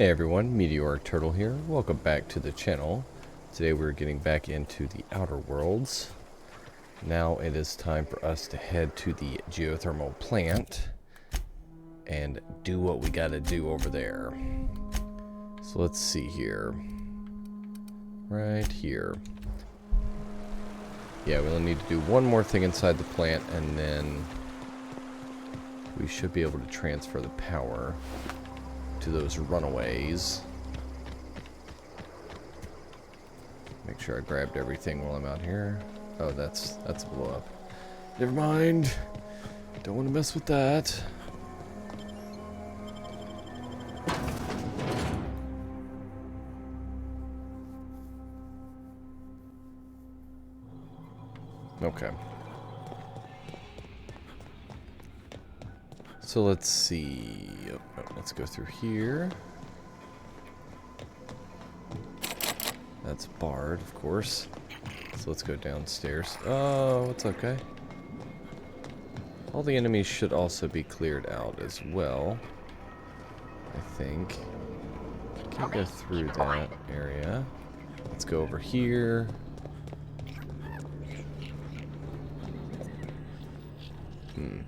Hey everyone, Meteoric Turtle here. Welcome back to the channel. Today we're getting back into the Outer Worlds. Now it is time for us to head to the geothermal plant and do what we gotta do over there. So let's see here. Right here. Yeah, we only need to do one more thing inside the plant and then we should be able to transfer the power to those runaways. Make sure I grabbed everything while I'm out here. Oh, that's a blow up. Never mind. Don't want to mess with that. Okay. So let's see. Oh, let's go through here. That's barred, of course. So let's go downstairs. Oh, it's okay. All the enemies should also be cleared out as well, I think. Can't go through that area. Let's go over here.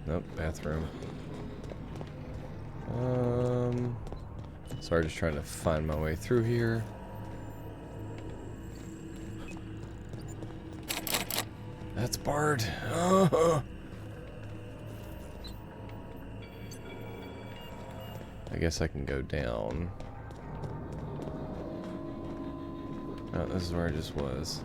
Nope, bathroom. Sorry, just trying to find my way through here. That's barred. Oh. I guess I can go down. Oh, this is where I just was.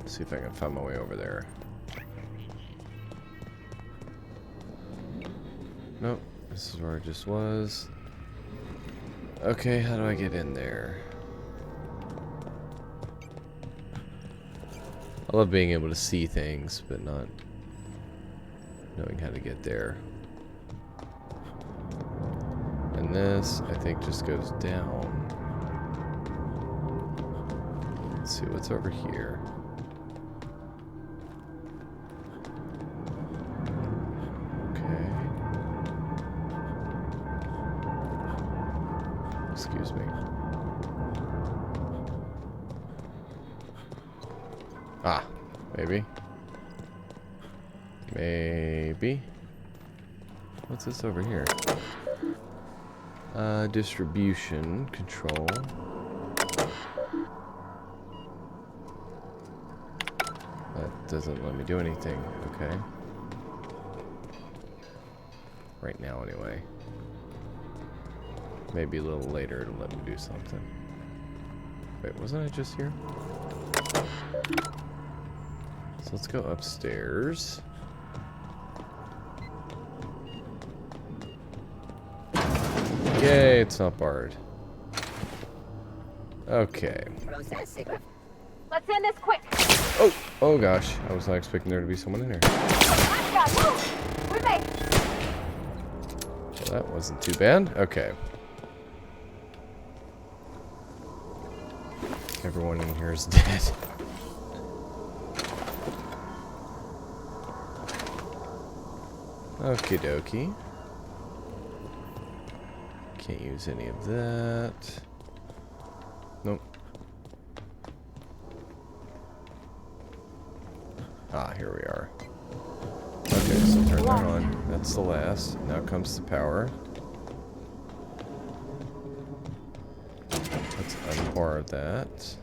See if I can find my way over there. Nope, this is where I just was. Okay, how do I get in there? I love being able to see things, but not knowing how to get there. And this, I think, just goes down. Let's see what's over here. Excuse me. Ah, maybe. Maybe. What's this over here? Distribution control. That doesn't let me do anything. Okay. Right now, anyway. Maybe a little later it'll let me do something. Wait, wasn't I just here? So let's go upstairs. Yay, it's not barred. Okay. Let's end this quick. Oh gosh. I was not expecting there to be someone in here. We made. Well, that wasn't too bad. Okay. Everyone in here is dead. Okie dokie. Can't use any of that. Nope. Ah, here we are. Okay, so turn that on. That's the last. Now comes the power. Let's unbar that.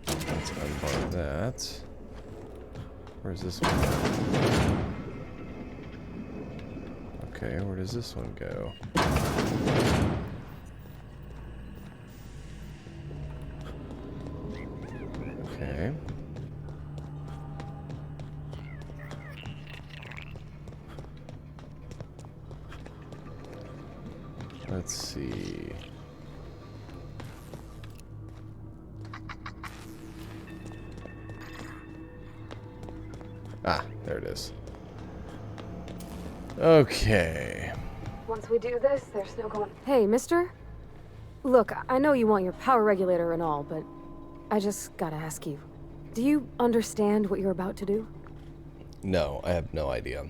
Let's unbar that. Where's this one go? Okay, where does this one go? Okay. Let's see. Ah, there it is. Okay. Once we do this, there's no going... Hey, mister? Look, I know you want your power regulator and all, but I just gotta ask you. Do you understand what you're about to do? No, I have no idea.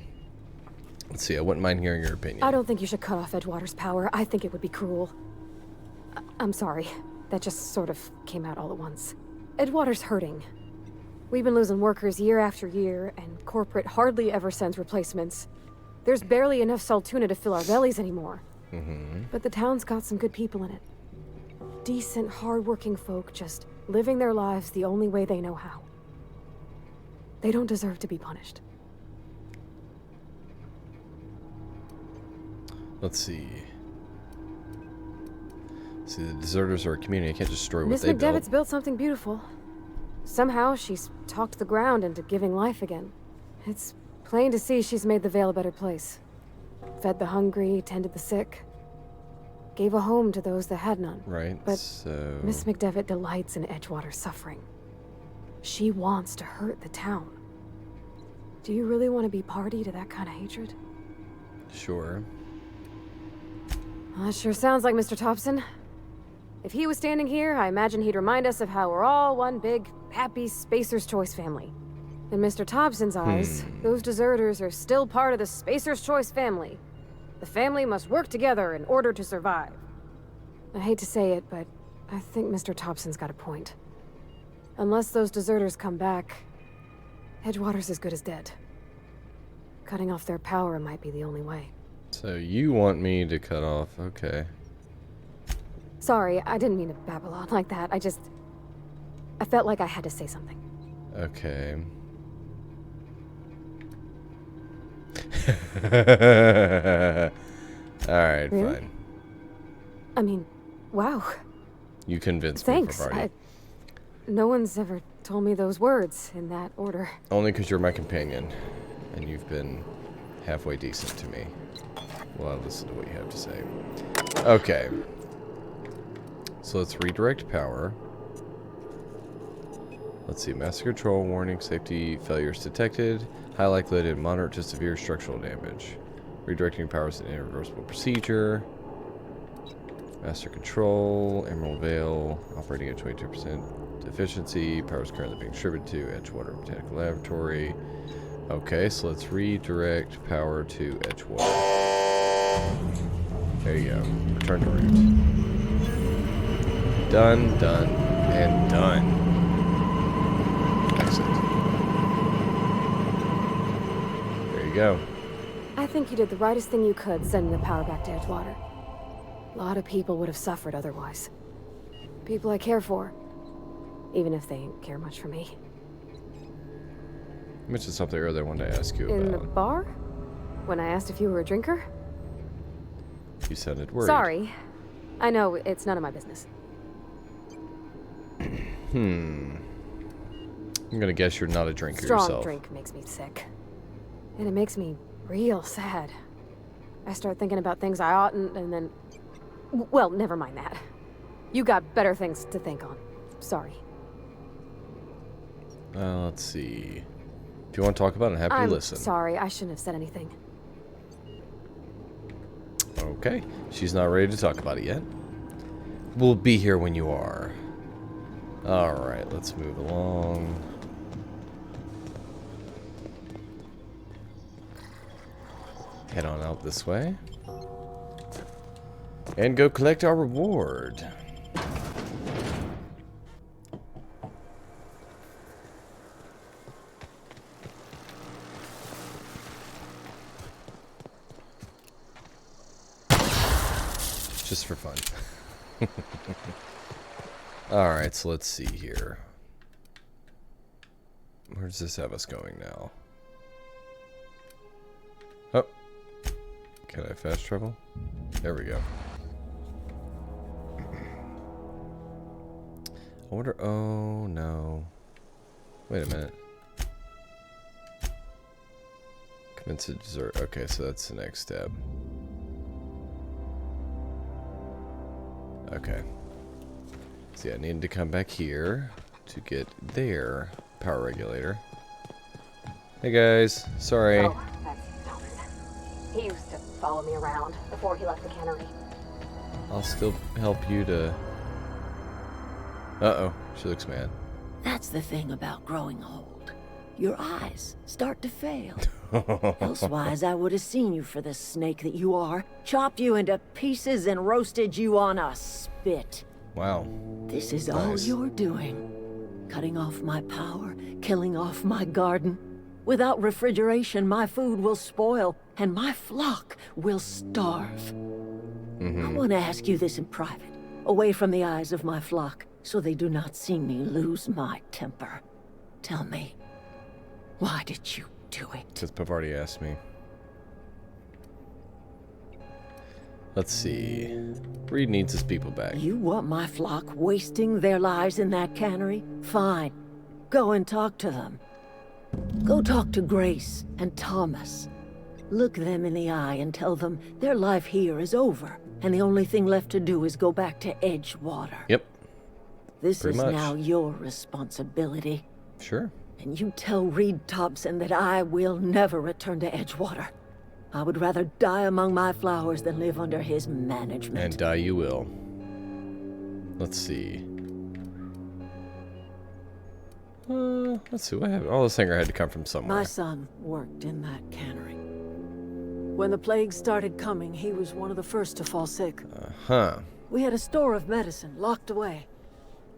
Let's see, I wouldn't mind hearing your opinion. I don't think you should cut off Edgewater's power. I think it would be cruel. I'm sorry. That just sort of came out all at once. Edgewater's hurting. We've been losing workers year after year, and corporate hardly ever sends replacements. There's barely enough Saltuna to fill our bellies anymore. But the town's got some good people in it. Decent, hard-working folk just living their lives the only way they know how. They don't deserve to be punished. Let's see. See, the deserters are a community. I can't destroy what Miss they built. McDevitt's built something beautiful. Somehow, she's talked the ground into giving life again. It's plain to see she's made the Vale a better place. Fed the hungry, tended the sick. Gave a home to those that had none. Right, But so... Miss McDevitt delights in Edgewater's suffering. She wants to hurt the town. Do you really want to be party to that kind of hatred? Sure. Well, that sure sounds like Mr. Thompson. If he was standing here, I imagine he'd remind us of how we're all one big, happy Spacer's Choice family. In Mr. Thompson's eyes, those deserters are still part of the Spacer's Choice family. The family must work together in order to survive. I hate to say it, but I think Mr. Thompson's got a point. Unless those deserters come back, Edgewater's as good as dead. Cutting off their power might be the only way. So you want me to cut off... Okay. Sorry, I didn't mean to babble on like that. I felt like I had to say something. Okay. Alright, Really? fine. I mean, wow. You convinced Thanks. me for party. No one's ever told me those words in that order. Only because you're my companion. And you've been halfway decent to me. Well, I'll listen to what you have to say. Okay. So let's redirect power. Let's see. Master control, warning, safety failures detected. High likelihood of moderate to severe structural damage. Redirecting power is an irreversible procedure. Master control, Emerald Vale, operating at 22% efficiency. Power is currently being distributed to Edgewater Botanical Laboratory. Okay, so let's redirect power to Edgewater. There you go. Return to root. Done, done, and done. Exit. There you go. I think you did the rightest thing you could sending the power back to Edgewater. A lot of people would have suffered otherwise. People I care for. Even if they ain't care much for me. You mentioned something earlier I wanted to ask you In the about. bar? When I asked if you were a drinker? You sounded worried. Sorry. I know, it's none of my business. I'm gonna guess you're not a drinker Strong yourself. drink makes me sick. And it makes me real sad. I start thinking about things I oughtn't, and then... Well, never mind that. You got better things to think on. Sorry. Let's see. If you want to talk about it, I'm happy I'm to listen. sorry, I shouldn't have said anything. Okay. She's not ready to talk about it yet. We'll be here when you are. Alright, let's move along. Head on out this way. And go collect our reward. Just for fun. Alright, so let's see here. Where does this have us going now? Oh. Can I fast travel? There we go. I wonder... Oh, no. Wait a minute. Convince a dessert. Okay, so that's the next step. Okay. So yeah, I needed to come back here to get their power regulator. Hey guys, sorry. Oh, that's Thomas. He used to follow me around before he left the cannery. I'll still help you to... Uh-oh, she looks mad. That's the thing about growing old. Your eyes start to fail. Elsewise, I would have seen you for the snake that you are, chopped you into pieces and roasted you on a spit. Wow. This is Nice. all you're doing. Cutting off my power, killing off my garden. Without refrigeration, my food will spoil, and my flock will starve. I want to ask you this in private, away from the eyes of my flock, so they do not see me lose my temper. Tell me, why did you do it? Because Pip already asked me. Let's see. Reed needs his people back. You want my flock wasting their lives in that cannery? Fine. Go and talk to them. Go talk to Grace and Thomas. Look them in the eye and tell them their life here is over, and the only thing left to do is go back to Edgewater. Yep. This Pretty is much. now your responsibility. Sure. And you tell Reed Thompson that I will never return to Edgewater. I would rather die among my flowers than live under his management. And die you will. Let's see. Let's see what happened. Oh, this hanger had to come from somewhere. My son worked in that cannery. When the plague started coming, he was one of the first to fall sick. Huh. We had a store of medicine locked away,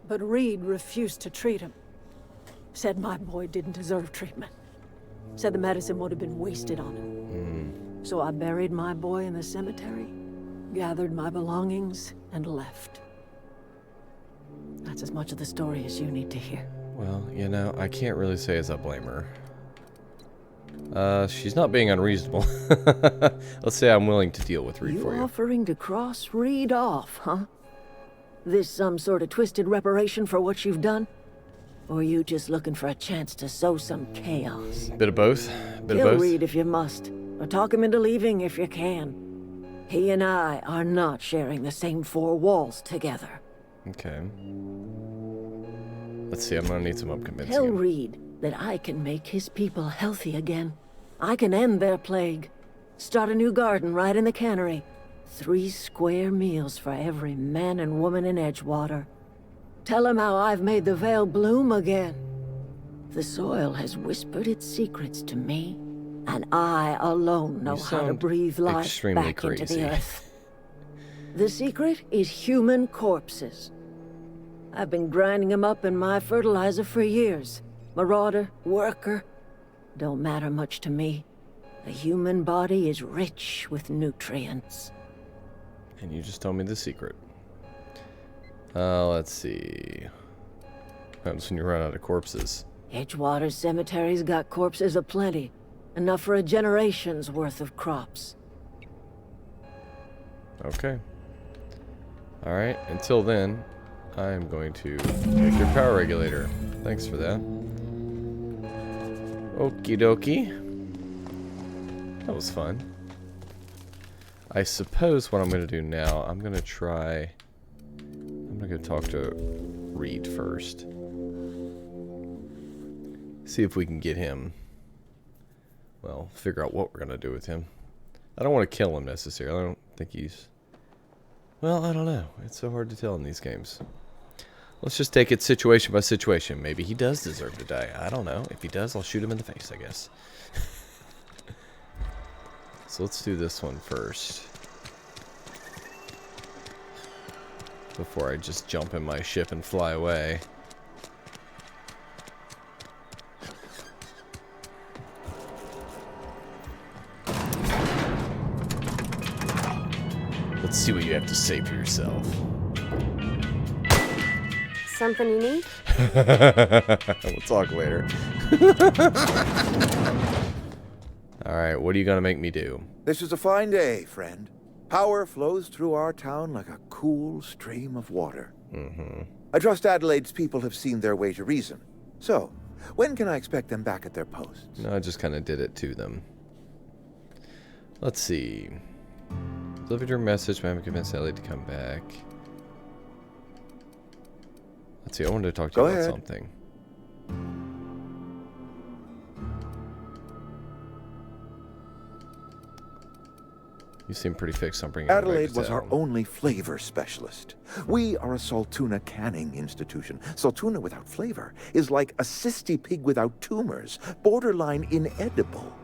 but Reed refused to treat him. Said my boy didn't deserve treatment. Said the medicine would have been wasted on him. So I buried my boy in the cemetery, gathered my belongings, and left. That's as much of the story as you need to hear. Well, you know, I can't really say as I blame her. She's not being unreasonable. Let's say I'm willing to deal with Reed for you. Offering to cross Reed off, huh? This some sort of twisted reparation for what you've done? Or are you just looking for a chance to sow some chaos? Bit of both. Bit of Kill both. Reed if you must, or talk him into leaving if you can. He and I are not sharing the same four walls together. Okay. Let's see, I'm gonna need some convincing Tell him. Reed that I can make his people healthy again. I can end their plague. Start a new garden right in the cannery. 3 square meals for every man and woman in Edgewater. Tell him how I've made the Vale bloom again. The soil has whispered its secrets to me, and I alone know You how to sound breathe life extremely back into crazy. the earth. The secret is human corpses. I've been grinding them up in my fertilizer for years. Marauder, worker, don't matter much to me. The human body is rich with nutrients. And you just told me the secret. Let's see. What happens when you run out of corpses? Edgewater Cemetery's got corpses aplenty. Enough for a generation's worth of crops. Okay. Alright, until then, I'm going to make your power regulator. Thanks for that. Okie dokie. That was fun. I suppose what I'm going to do now, I'm going to try... I'm going to go talk to Reed first. See if we can get him... Well, figure out what we're going to do with him. I don't want to kill him necessarily. I don't think he's... Well, I don't know. It's so hard to tell in these games. Let's just take it situation by situation. Maybe he does deserve to die. I don't know. If he does, I'll shoot him in the face, I guess. So let's do this one first. Before I just jump in my ship and fly away. Let's see what you have to say for yourself. Something you need? We'll talk later. Alright, what are you gonna make me do? This is a fine day, friend. Power flows through our town like a cool stream of water. I trust Adelaide's people have seen their way to reason. So, when can I expect them back at their posts? No, I just kind of did it to them. Let's see. Delivered your message, but I haven't convinced Ellie to come back. Let's see, I wanted to talk to you Go about ahead. something. You seem pretty fixed on bringing it back to Adelaide was our town. only flavor specialist. We are a Saltuna canning institution. Saltuna without flavor is like a cysty pig without tumors, borderline inedible.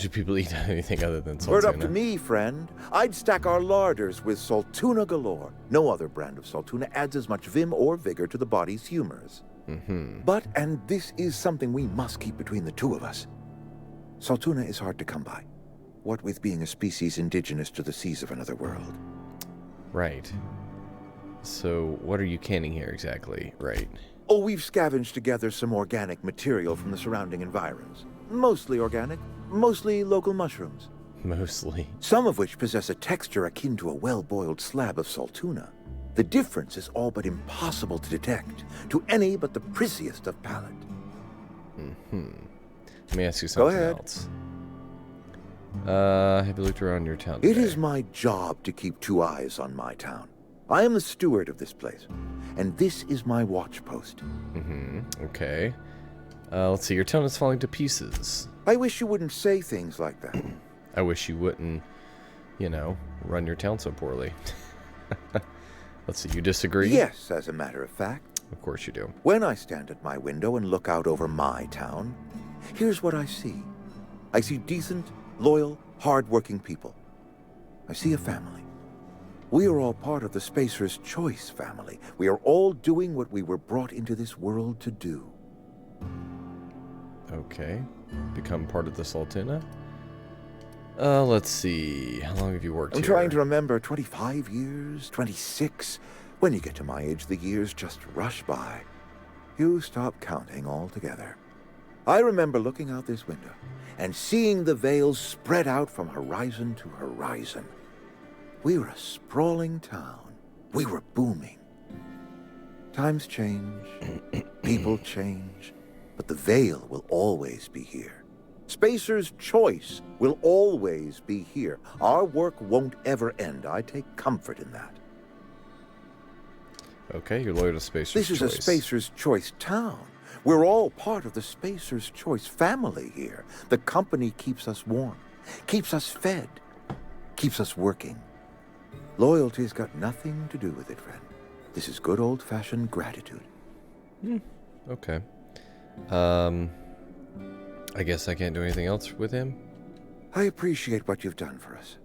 Do people eat anything other than Saltuna? Word up to me, friend. I'd stack our larders with Saltuna galore. No other brand of Saltuna adds as much vim or vigor to the body's humors. But, and this is something we must keep between the two of us, Saltuna is hard to come by. What with being a species indigenous to the seas of another world. Right. So, what are you canning here exactly? Right. Oh, we've scavenged together some organic material from the surrounding environs. Mostly organic, mostly local mushrooms. Mostly. Some of which possess a texture akin to a well-boiled slab of Saltuna. The difference is all but impossible to detect to any but the prissiest of palate. Let me ask you something ahead. else. Have you looked around your town It today? is my job to keep two eyes on my town. I am the steward of this place, and this is my watch post. Okay. Let's see. Your town is falling to pieces. I wish you wouldn't say things like that. I wish you wouldn't, run your town so poorly. Let's see. You disagree? Yes, as a matter of fact. Of course you do. When I stand at my window and look out over my town, here's what I see. I see decent, loyal, hard-working people. I see a family. We are all part of the Spacer's Choice family. We are all doing what we were brought into this world to do. Okay. Become part of the Saltuna? Let's see. How long have you worked I'm here? trying to remember 25 years, 26. When you get to my age, the years just rush by. You stop counting altogether. I remember looking out this window and seeing the veils spread out from horizon to horizon. We were a sprawling town. We were booming. Times change, people change, but the veil will always be here. Spacer's Choice will always be here. Our work won't ever end. I take comfort in that. Okay, you're loyal to Spacer's This is Choice. a Spacer's Choice town. We're all part of the Spacer's Choice family here. The company keeps us warm, keeps us fed, keeps us working. Loyalty's got nothing to do with it, friend. This is good old-fashioned gratitude. Okay. I guess I can't do anything else with him? I appreciate what you've done for us.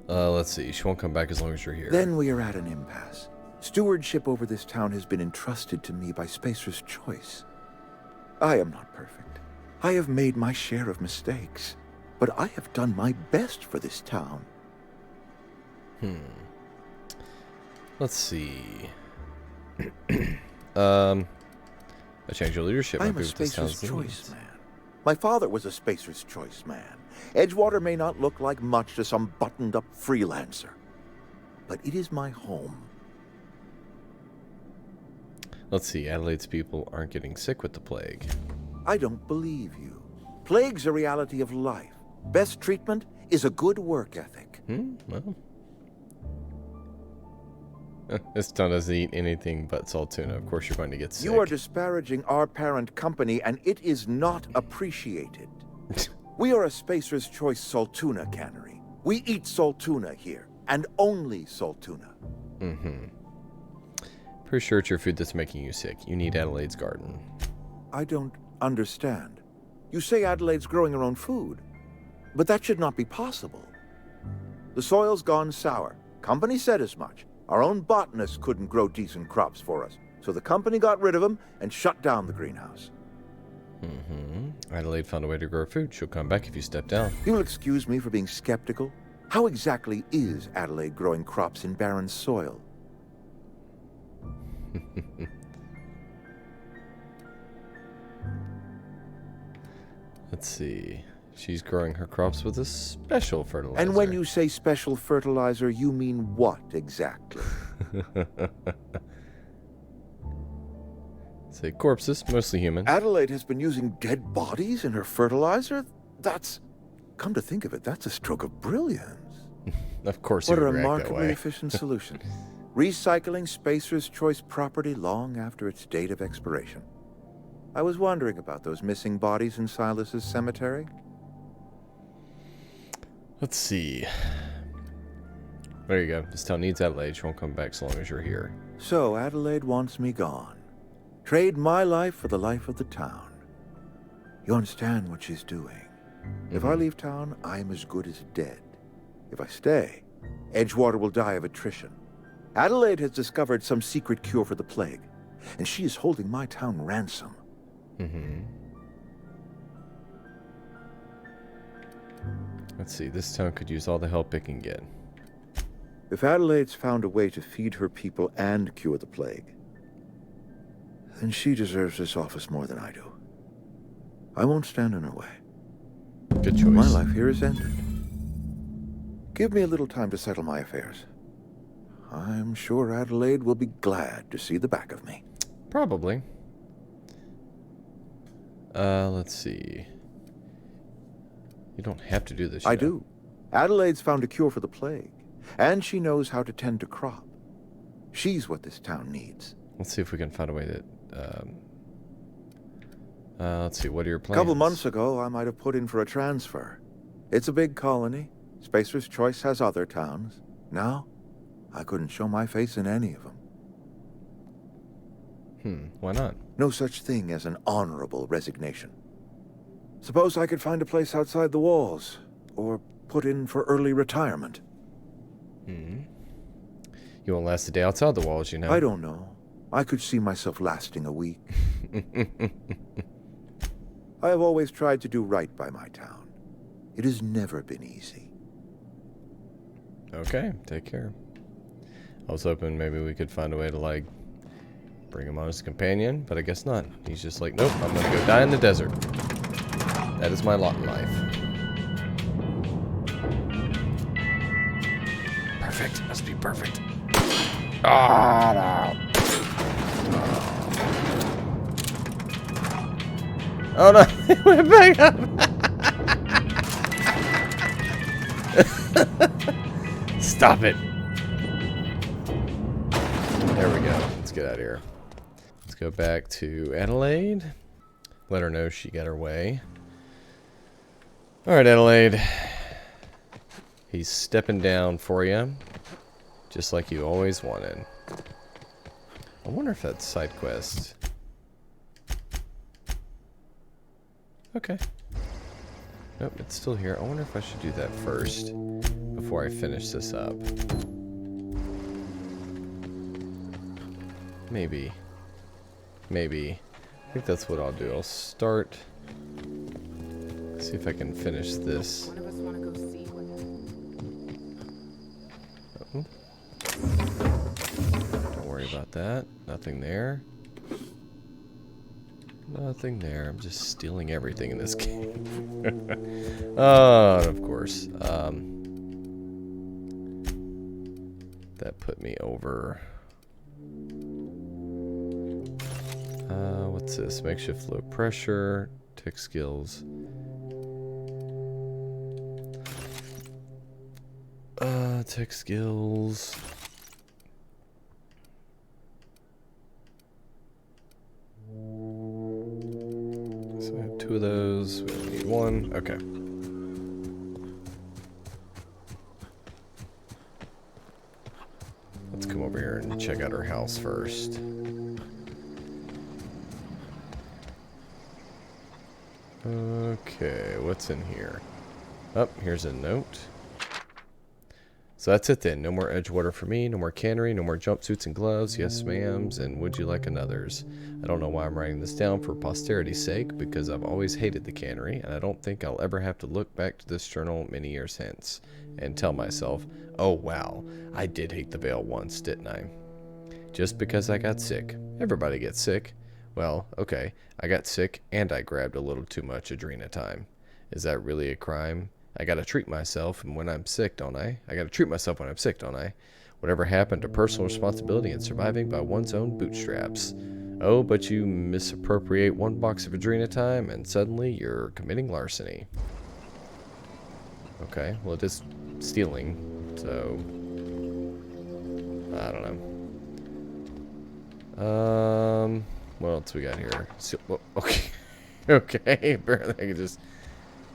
Let's see. She won't come back as long as you're here. Then we are at an impasse. Stewardship over this town has been entrusted to me by Spacer's Choice. I am not perfect. I have made my share of mistakes, but I have done my best for this town. Let's see. A change of leadership might I'm be a what this Spacer's town's Choice needs. man. My father was a Spacer's Choice man. Edgewater may not look like much to some buttoned-up freelancer, but it is my home. Let's see. Adelaide's people aren't getting sick with the plague. I don't believe you. Plague's a reality of life. Best treatment is a good work ethic. Well. This town doesn't eat anything but Saltuna. Of course you're going to get sick. You are disparaging our parent company, and it is not appreciated. We are a Spacer's Choice Saltuna cannery. We eat Saltuna here, and only Saltuna. Pretty sure it's your food that's making you sick. You need Adelaide's garden. I don't understand. You say Adelaide's growing her own food, but that should not be possible. The soil's gone sour. Company said as much. Our own botanists couldn't grow decent crops for us, so the company got rid of them and shut down the greenhouse. Adelaide found a way to grow food. She'll come back if you step down. You will excuse me for being skeptical. How exactly is Adelaide growing crops in barren soil? Let's see. She's growing her crops with a special fertilizer. And when you say special fertilizer, you mean what exactly? Say corpses, mostly human. Adelaide has been using dead bodies in her fertilizer? That's... Come to think of it, that's a stroke of brilliance. Of course What you a would react that remarkably way. efficient solution. Recycling Spacer's Choice property long after its date of expiration. I was wondering about those missing bodies in Silas's cemetery. Let's see. There you go. This town needs Adelaide. She won't come back so long as you're here. So Adelaide wants me gone. Trade my life for the life of the town. You understand what she's doing. If I leave town, I'm as good as dead. If I stay, Edgewater will die of attrition. Adelaide has discovered some secret cure for the plague, and she is holding my town ransom. Let's see. This town could use all the help it can get. If Adelaide's found a way to feed her people and cure the plague, then she deserves this office more than I do. I won't stand in her way. Good choice. My life here is ended. Give me a little time to settle my affairs. I'm sure Adelaide will be glad to see the back of me. Probably. Let's see. You don't have to do this. I do. Adelaide's found a cure for the plague, and she knows how to tend to crop. She's what this town needs. Let's see if we can find a way that. Let's see. What are your A plans? couple months ago, I might have put in for a transfer. It's a big colony. Spacer's Choice has other towns. Now, I couldn't show my face in any of them. Why not? No such thing as an honorable resignation. Suppose I could find a place outside the walls, or put in for early retirement. You won't last a day outside the walls, you know. I don't know. I could see myself lasting a week. I have always tried to do right by my town. It has never been easy. Okay, take care. I was hoping maybe we could find a way to, like, bring him on as a companion, but I guess not. He's just like, nope, I'm gonna go die in the desert. That is my lot in life. Perfect. Must be perfect. Ah, no. Oh no, it went back up. Stop it. There we go. Let's get out of here. Let's go back to Adelaide. Let her know she got her way. Alright, Adelaide. He's stepping down for you. Just like you always wanted. I wonder if that's side quest. Okay. Nope, it's still here. I wonder if I should do that first before I finish this up. Maybe. Maybe. I think that's what I'll do. I'll start. See if I can finish this. One of us want to go see what. Don't worry about that. Nothing there. Nothing there. I'm just stealing everything in this game. Oh, and of course. That put me over. What's this? Makeshift low pressure. Tech skills. Tech skills. So I have 2 of those. We only need 1. Okay. Let's come over here and check out her house first. Okay, what's in here? Oh, here's a note. So that's it then. No more Edgewater for me, no more cannery, no more jumpsuits and gloves, yes ma'ams, and would you like another's? I don't know why I'm writing this down for posterity's sake, because I've always hated the cannery, and I don't think I'll ever have to look back to this journal many years hence, and tell myself, oh wow, I did hate the veil once, didn't I? Just because I got sick. Everybody gets sick. Well, okay, I got sick, and I grabbed a little too much adrenatime. Is that really a crime? I gotta treat myself when I'm sick, don't I? I gotta treat myself when I'm sick, don't I? Whatever happened to personal responsibility and surviving by one's own bootstraps? Oh, but you misappropriate 1 box of adrenatime and suddenly you're committing larceny. Okay, well it is stealing, so I don't know. What else we got here? Okay. Okay, apparently I can just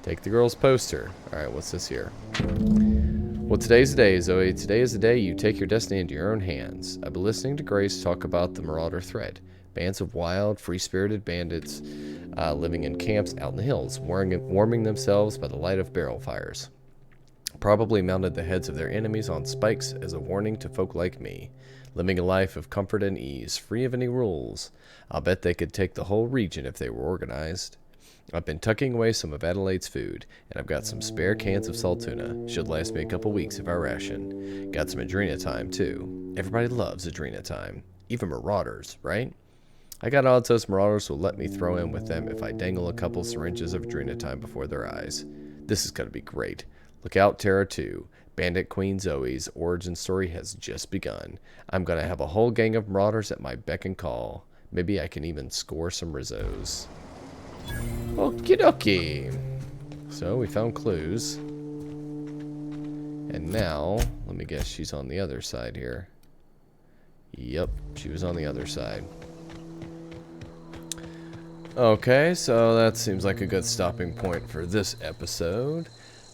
take the girl's poster. Alright, what's this here? Well, today's the day, Zoe. Today is the day you take your destiny into your own hands. I've been listening to Grace talk about the Marauder thread. Bands of wild, free-spirited bandits living in camps out in the hills, warming themselves by the light of barrel fires. Probably mounted the heads of their enemies on spikes as a warning to folk like me. Living a life of comfort and ease, free of any rules. I'll bet they could take the whole region if they were organized. I've been tucking away some of Adelaide's food, and I've got some spare cans of salt tuna. Should last me a couple weeks if I ration. Got some Adrena time, too. Everybody loves Adrena time. Even Marauders, right? I got odds those Marauders will let me throw in with them if I dangle a couple syringes of Adrena time before their eyes. This is going to be great. Look out, Terra 2. Bandit Queen Zoe's origin story has just begun. I'm going to have a whole gang of Marauders at my beck and call. Maybe I can even score some Rizzos. Okie dokie. So we found clues. And now, let me guess, she's on the other side here. Yep, she was on the other side. Okay, so that seems like a good stopping point for this episode.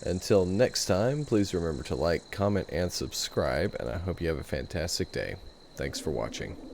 Until next time, please remember to like, comment, and subscribe, and I hope you have a fantastic day. Thanks for watching.